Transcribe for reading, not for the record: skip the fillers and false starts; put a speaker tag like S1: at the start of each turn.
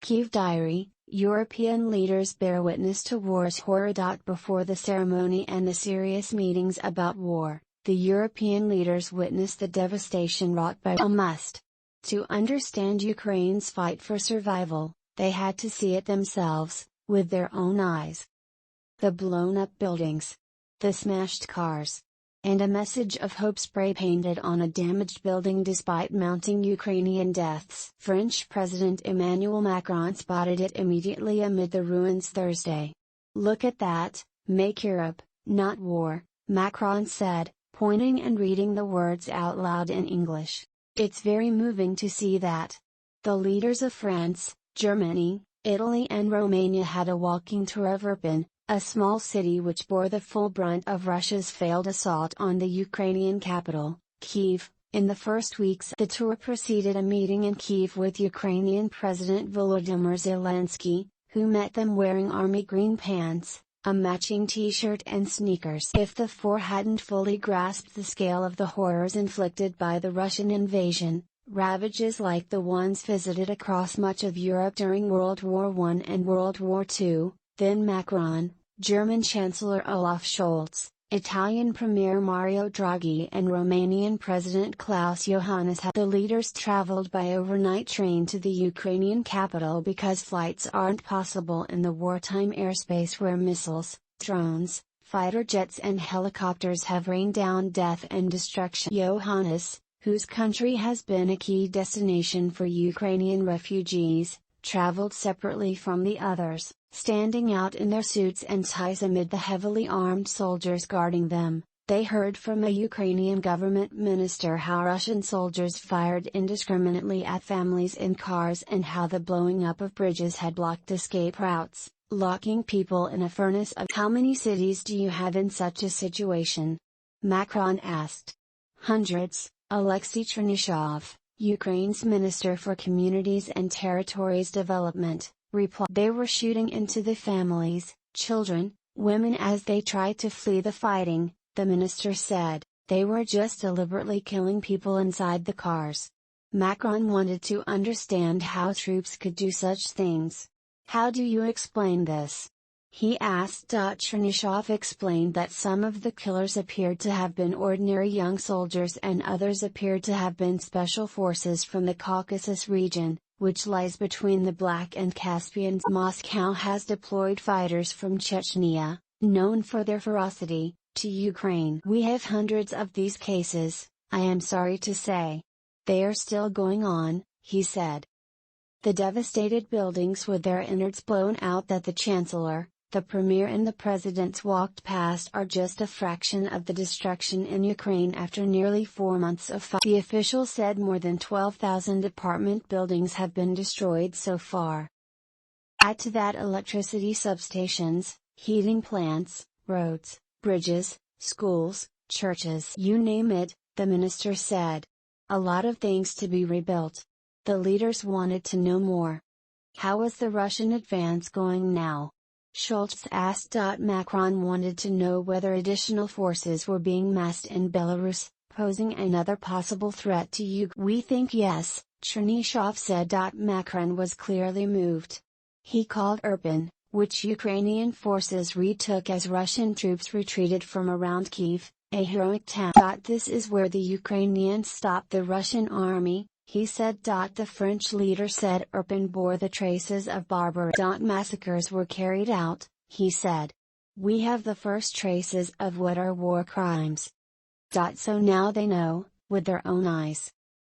S1: Kyiv Diary, European leaders bear witness to war's horror. Before the ceremony and the serious meetings about war, the European leaders witnessed the devastation wrought by a must. To understand Ukraine's fight for survival, they had to see it themselves, with their own eyes. The blown-up buildings, the smashed cars, and a message of hope spray-painted on a damaged building despite mounting Ukrainian deaths. French President Emmanuel Macron spotted it immediately amid the ruins Thursday. "Look at that, make Europe, not war," Macron said, pointing and reading the words out loud in English. "It's very moving to see that." The leaders of France, Germany, Italy and Romania had a walking tour of Irpin, a small city which bore the full brunt of Russia's failed assault on the Ukrainian capital, Kyiv. In the first weeks, the tour preceded a meeting in Kyiv with Ukrainian President Volodymyr Zelensky, who met them wearing army green pants, a matching t-shirt and sneakers. If the four hadn't fully grasped the scale of the horrors inflicted by the Russian invasion, ravages like the ones visited across much of Europe during World War I and World War II, then Macron, German Chancellor Olaf Scholz, Italian Premier Mario Draghi and Romanian President Klaus Iohannis had the leaders traveled by overnight train to the Ukrainian capital because flights aren't possible in the wartime airspace where missiles, drones, fighter jets and helicopters have rained down death and destruction. Iohannis, whose country has been a key destination for Ukrainian refugees, traveled separately from the others, standing out in their suits and ties amid the heavily armed soldiers guarding them. They heard from a Ukrainian government minister how Russian soldiers fired indiscriminately at families in cars and how the blowing up of bridges had blocked escape routes, locking people in a furnace of. "How many cities do you have in such a situation?" Macron asked. "Hundreds," Alexei Chernyshov, Ukraine's Minister for Communities and Territories Development, replied. "They were shooting into the families, children, women as they tried to flee the fighting," the minister said. "They were just deliberately killing people inside the cars." Macron wanted to understand how troops could do such things. "How do you explain this?" he asked. Chernyshov explained that some of the killers appeared to have been ordinary young soldiers and others appeared to have been special forces from the Caucasus region, which lies between the Black and Caspian. "Moscow has deployed fighters from Chechnya, known for their ferocity, to Ukraine. We have hundreds of these cases, I am sorry to say. They are still going on," he said. The devastated buildings with their innards blown out that the Chancellor, the Premier and the Presidents walked past are just a fraction of the destruction in Ukraine after nearly 4 months of fighting. The official said more than 12,000 apartment buildings have been destroyed so far. Add to that electricity substations, heating plants, roads, bridges, schools, churches. You name it, the minister said. A lot of things to be rebuilt. The leaders wanted to know more. How is the Russian advance going now? Scholz asked. Macron wanted to know whether additional forces were being massed in Belarus, posing another possible threat to Ukraine. "We think yes," Chernyshov said. Macron was clearly moved. He called Irpin, which Ukrainian forces retook as Russian troops retreated from around Kyiv, a heroic town. "This is where the Ukrainians stopped the Russian army," he said. The French leader said Irpin bore the traces of barbarity. "Massacres were carried out," he said. "We have the first traces of what are war crimes. So now they know, with their own eyes."